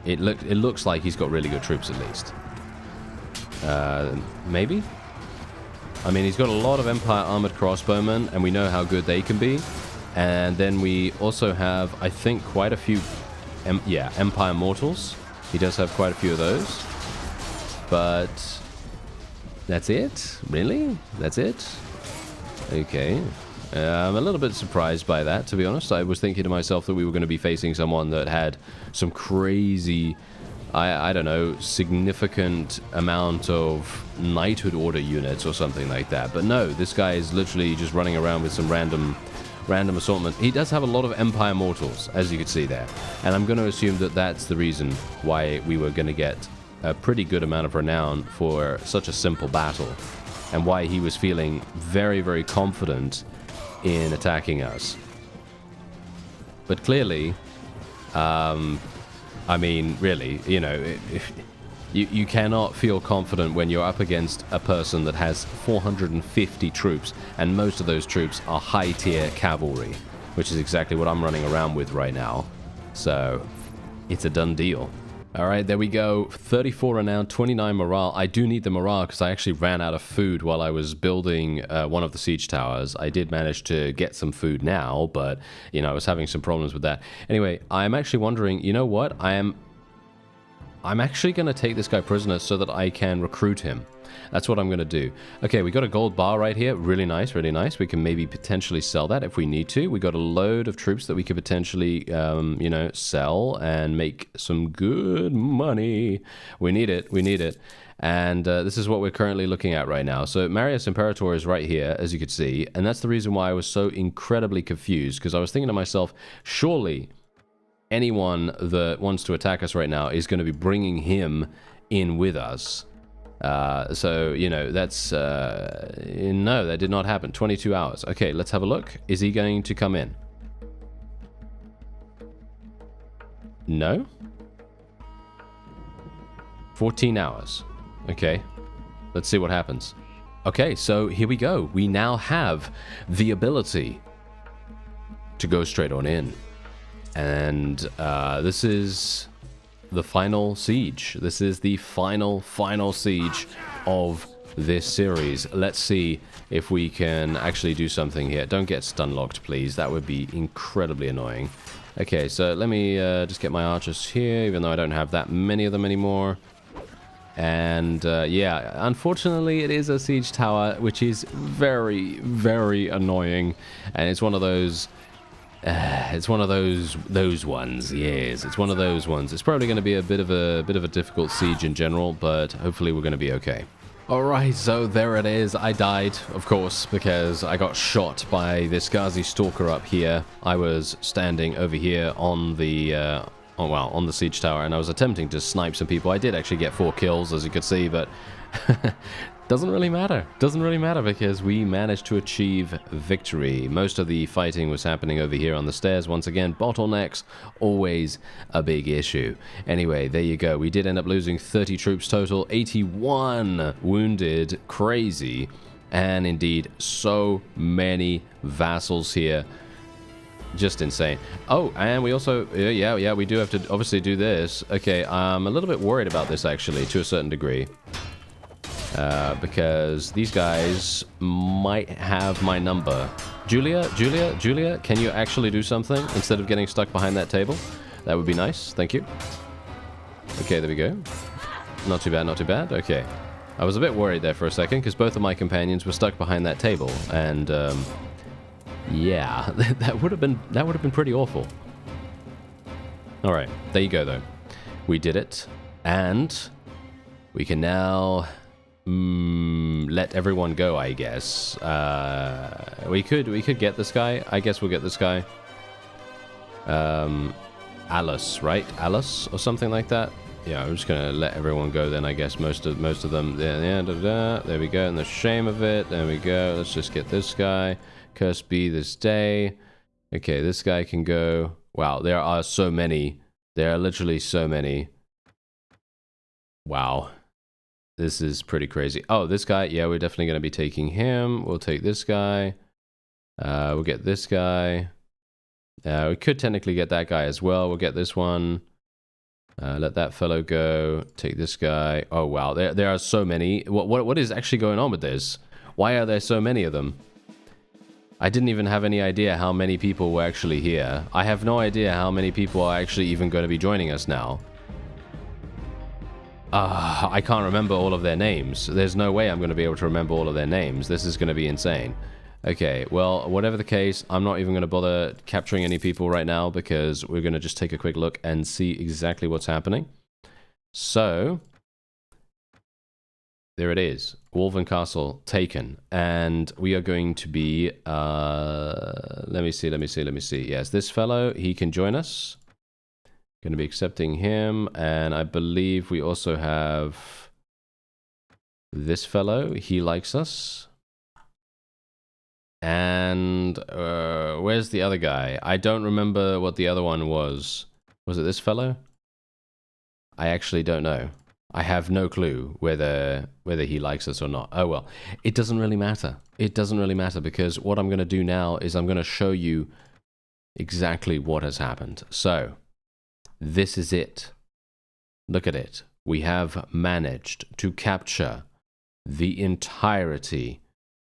It looks like he's got really good troops, at least. Maybe? I mean, he's got a lot of Empire Armored Crossbowmen, and we know how good they can be. And then we also have, I think, quite a few... Empire Mortals. He does have quite a few of those. But... that's it? Really? That's it? Okay. I'm a little bit surprised by that, to be honest. I was thinking to myself that we were going to be facing someone that had some crazy, I don't know, significant amount of Knighthood Order units or something like that. But no, this guy is literally just running around with some random assortment. He does have a lot of Empire Mortals, as you can see there. And I'm going to assume that that's the reason why we were going to get a pretty good amount of renown for such a simple battle. And why he was feeling very, very confident in attacking us. But clearly, I mean, really, you know, you cannot feel confident when you're up against a person that has 450 troops, and most of those troops are high-tier cavalry, which is exactly what I'm running around with right now. So, it's a done deal. Alright, there we go. 34 renown, 29 morale. I do need the morale because I actually ran out of food while I was building one of the siege towers. I did manage to get some food now, but, you know, I was having some problems with that. Anyway, I'm actually wondering, you know what? I'm actually going to take this guy prisoner so that I can recruit him. That's what I'm going to do. Okay, we got a gold bar right here. Really nice, really nice. We can maybe potentially sell that if we need to. We got a load of troops that we could potentially, you know, sell and make some good money. We need it. We need it. And this is what we're currently looking at right now. So Marius Imperator is right here, as you could see. And that's the reason why I was so incredibly confused. Because I was thinking to myself, surely anyone that wants to attack us right now is going to be bringing him in with us. So, you know, that's... no, that did not happen. 22 hours. Okay, let's have a look. Is he going to come in? No? 14 hours. Okay, let's see what happens. Okay, so here we go. We now have the ability to go straight on in. And this is the final siege. This is the final siege of this series. Let's see if we can actually do something here. Don't get stun locked, please. That would be incredibly annoying. Okay, so let me just get my archers here, even though I don't have that many of them anymore. And yeah, unfortunately it is a siege tower, which is very, very annoying. And it's one of those... it's one of those ones. Yes, it's one of those ones. It's probably going to be a bit of a difficult siege in general, but hopefully we're going to be okay. Alright, so there it is. I died, of course, because I got shot by this Ghazi stalker up here. I was standing over here on the on the siege tower, and I was attempting to snipe some people. I did actually get 4 kills, as you could see, but doesn't really matter. Doesn't really matter because we managed to achieve victory. Most of the fighting was happening over here on the stairs. Once again, bottlenecks, always a big issue. Anyway, there you go. We did end up losing 30 troops total, 81 wounded, crazy, and indeed so many vassals here. Just insane. Oh, and we also, yeah, we do have to obviously do this. Okay, I'm a little bit worried about this actually, to a certain degree. Because these guys might have my number. Julia, can you actually do something instead of getting stuck behind that table? That would be nice, thank you. Okay, there we go. Not too bad, not too bad. Okay. I was a bit worried there for a second, because both of my companions were stuck behind that table, and, yeah, that would have been pretty awful. Alright, there you go, though. We did it, and we can now... let everyone go, I guess. We could get this guy. I guess we'll get this guy. Alice, right? Alice or something like that. Yeah, I'm just gonna let everyone go then. I guess most of them. There we go. And the shame of it. There we go. Let's just get this guy. Curse be this day. Okay, this guy can go. Wow, there are so many. There are literally so many. Wow. This is pretty crazy. Oh, this guy, yeah, we're definitely going to be taking him. We'll take this guy. We'll get this guy. We could technically get that guy as well. We'll get this one. Let that fellow go. Take this guy. Oh, wow. There are so many. What is actually going on with this? Why are there so many of them? I didn't even have any idea how many people were actually here. I have no idea how many people are actually even going to be joining us now. I can't remember all of their names. There's no way I'm going to be able to remember all of their names. This is going to be insane. Okay, well, whatever the case, I'm not even going to bother capturing any people right now because we're going to just take a quick look and see exactly what's happening. So, there it is. Wolven Castle taken. And we are going to be... let me see. Yes, this fellow, he can join us. Going to be accepting him, and I believe we also have this fellow. He likes us. And where's the other guy? I don't remember what the other one was. Was it this fellow? I actually don't know. I have no clue whether he likes us or not. Oh well, it doesn't really matter. It doesn't really matter because what I'm going to do now is I'm going to show you exactly what has happened. So, this is it. Look at it. We have managed to capture the entirety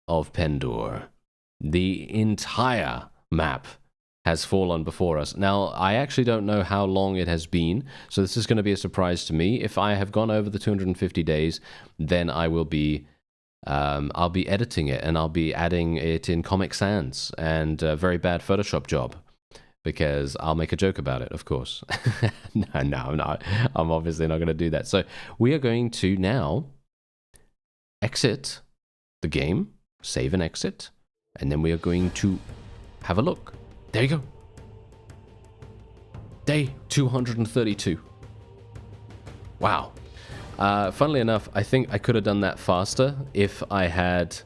of Pendor. The entire map has fallen before us. Now, I actually don't know how long it has been, so this is going to be a surprise to me. If I have gone over the 250 days, then I will be, I'll be editing it, and I'll be adding it in Comic Sans, and a very bad Photoshop job, because I'll make a joke about it, of course. No, I'm not. I'm obviously not going to do that. So we are going to now exit the game, save and exit, and then we are going to have a look. There you go. Day 232. Wow. Funnily enough, I think I could have done that faster if I had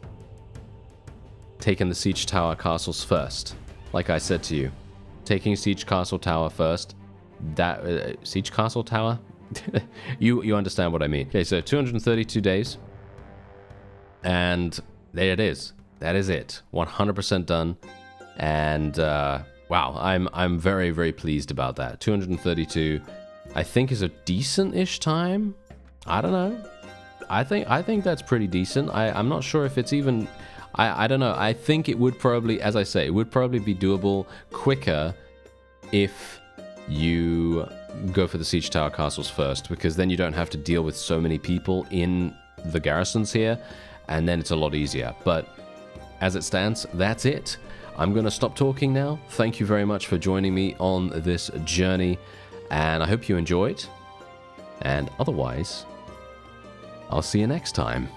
taken the Siege Tower castles first. Like I said to you, taking Siege Castle Tower first. That Siege Castle Tower? You understand what I mean. Okay, so 232 days. And there it is. That is it. 100% done. And wow, I'm very, very pleased about that. 232, I think, is a decent-ish time. I don't know. I think that's pretty decent. I'm not sure if it's even. I don't know. I think it would probably, as I say, it would probably be doable quicker if you go for the Siege Tower castles first, because then you don't have to deal with so many people in the garrisons here, and then it's a lot easier. But as it stands, that's it. I'm going to stop talking now. Thank you very much for joining me on this journey, and I hope you enjoyed. And otherwise, I'll see you next time.